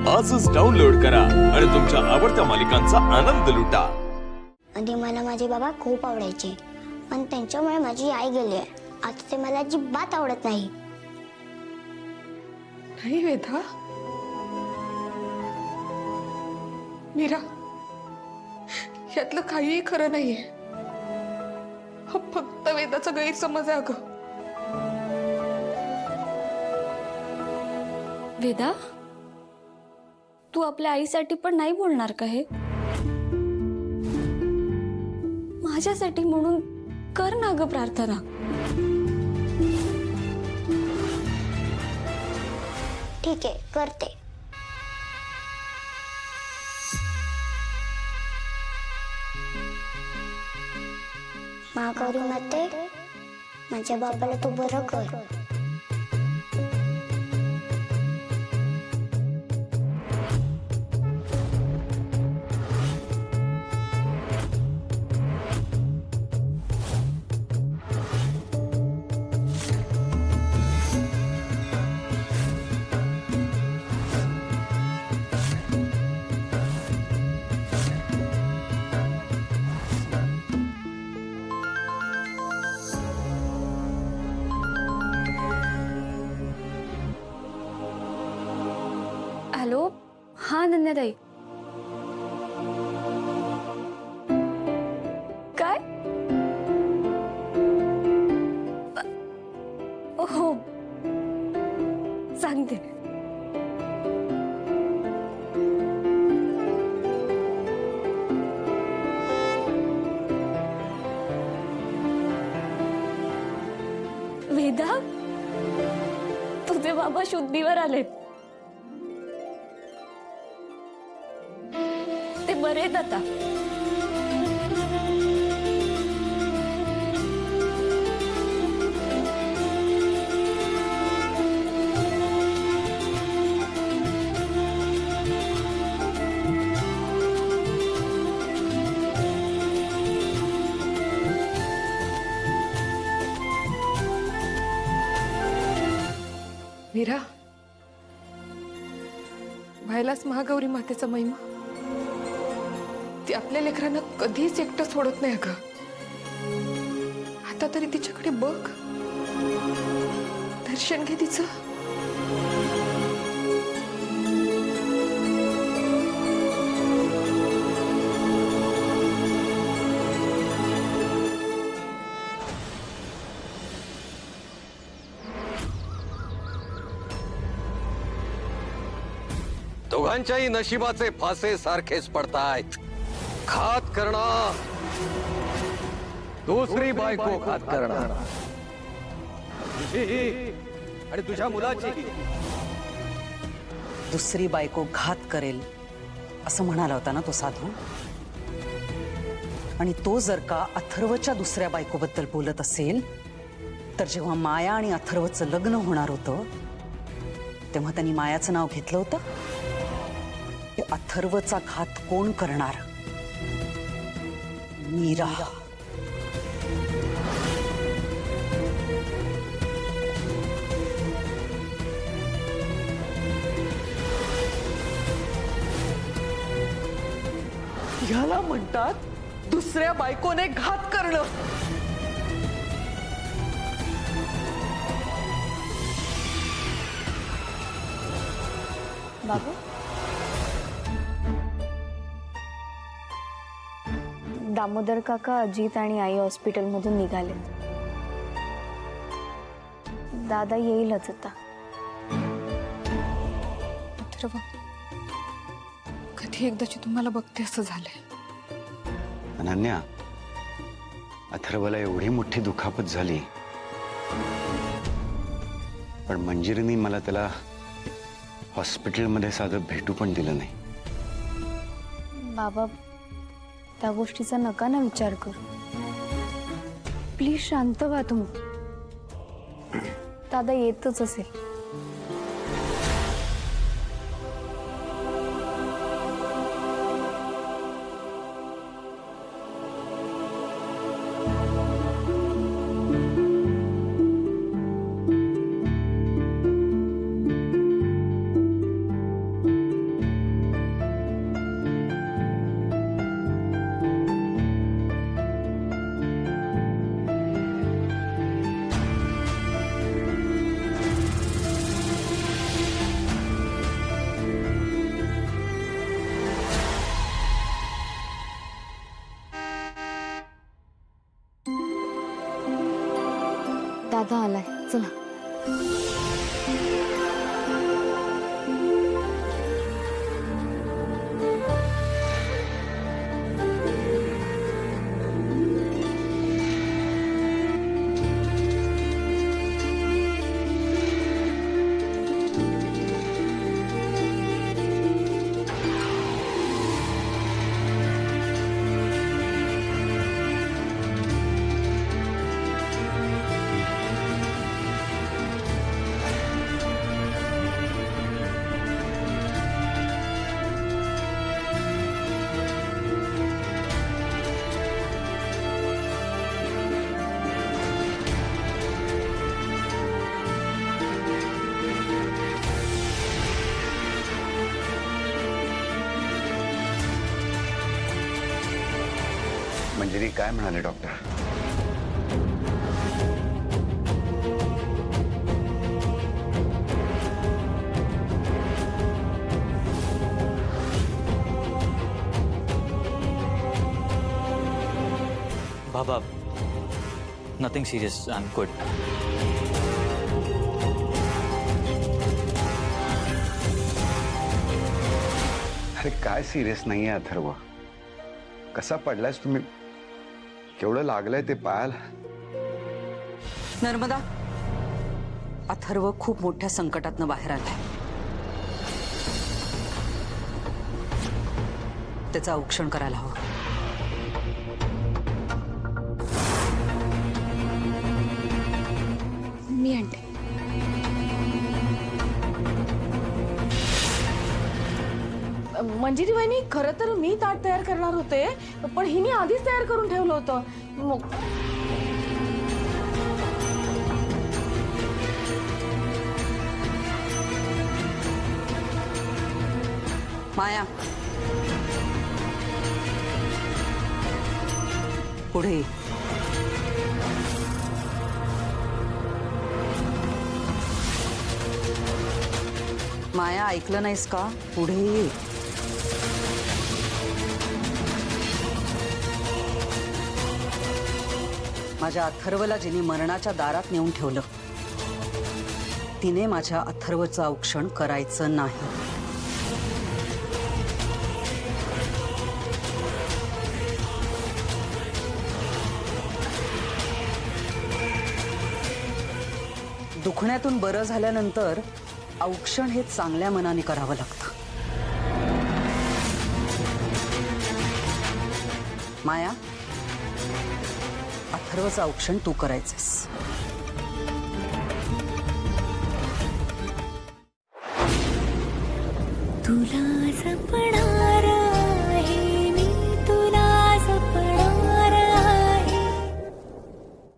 आजच डाउनलोड करा आणि तुमच्या आवडत्या मालिकांचा आनंद लुटा। आधी मला माझे बाबा खूप आवडायचे, पण त्यांच्यामुळे माझी आई गेली आहे। आता ते मला अजिबात आवडत नाही। नाही वेदा, मीरा, यातलं काहीही खरं नाहीये। हा फक्त वेदाचा गैरसमज आहे अगं। वेदा, तू आपल्या आईसाठी पण नाही बोलणार का हे? माझ्यासाठी म्हणून कर ना ग प्रार्थना। ठीक आहे, करते। महागौरी माते, माझ्या बाबाला तू बरं कर। हॅलो, हा नन्याताई। काय? हो, सांगते। वेदा, तुझे बाबा शुद्धीवर आलेत। ते बरे आहेत आता। मीरा, व्हायलाच महागौरी मातेचा महिमा। ती आपल्या लेकरांना कधीच एकटं सोडत नाही अगं। आता तरी तिच्याकडे बघ, दर्शन घे तिचं। दोघांच्याही नशिबाचे फासे सारखेच पडतायत। घात करणार, दुसरी बायको घात करणार, आणि तुझ्या मुलाची दुसरी बायको घात करेल असं म्हणाला होता ना तो साधू। आणि तो जर का अथर्वच्या दुसऱ्या बायकोबद्दल बोलत असेल, तर जेव्हा माया आणि अथर्वचं लग्न होणार होतं तेव्हा त्यांनी मायाचं नाव घेतलं होतं। अथर्वचा घात कोण करणार? मीरा। याला म्हणतात दुसऱ्या बायकोने घात करणं। बाबू, दामोदर काका, अजित आणि आई हॉस्पिटलमधून निघाले। दादा येईलच आता। अथर्व, कधी एकदाची तुम्हाला बघते असं झालंय। अनन्या, अथर्वला एवढी मोठी दुखापत झाली, पण मंजिरीने मला त्याला हॉस्पिटलमध्ये साधं भेटू पण दिलं नाही। बाबा, त्या गोष्टीचा नका ना विचार करू। प्लीज शांत व्हा तुम्ही। दादा येतच असेल। दादा आलाय, चला. मंजिरी काय म्हणाले doctor? Baba, nothing serious. I'm good. अरे काय सिरियस नाहीये अथर्व. कसा पडलायस तुम्ही? केवढं लागलंय ते पायाला? नर्मदा, अथर्व खूप मोठ्या संकटातनं बाहेर आलाय. त्याचं औक्षण करायला हवं. मी आणते. मंजिरी वहिनी, खरं तर मी ताट तयार करणार होते, पण हिने आधीच तयार करून ठेवलं होतं. माया, पुढे ये. माया, ऐकलं नाहीस का? पुढे ये. माझ्या अथर्वला जिने मरणाच्या दारात नेऊन ठेवलं, तिने माझ्या अथर्वचं औक्षण करायचं नाही. दुखण्यातून बरं झाल्यानंतर औक्षण हे चांगल्या मनाने करावं लागतं. माया, अथर्वचं औक्षण तू करायचंस. तुला जपणार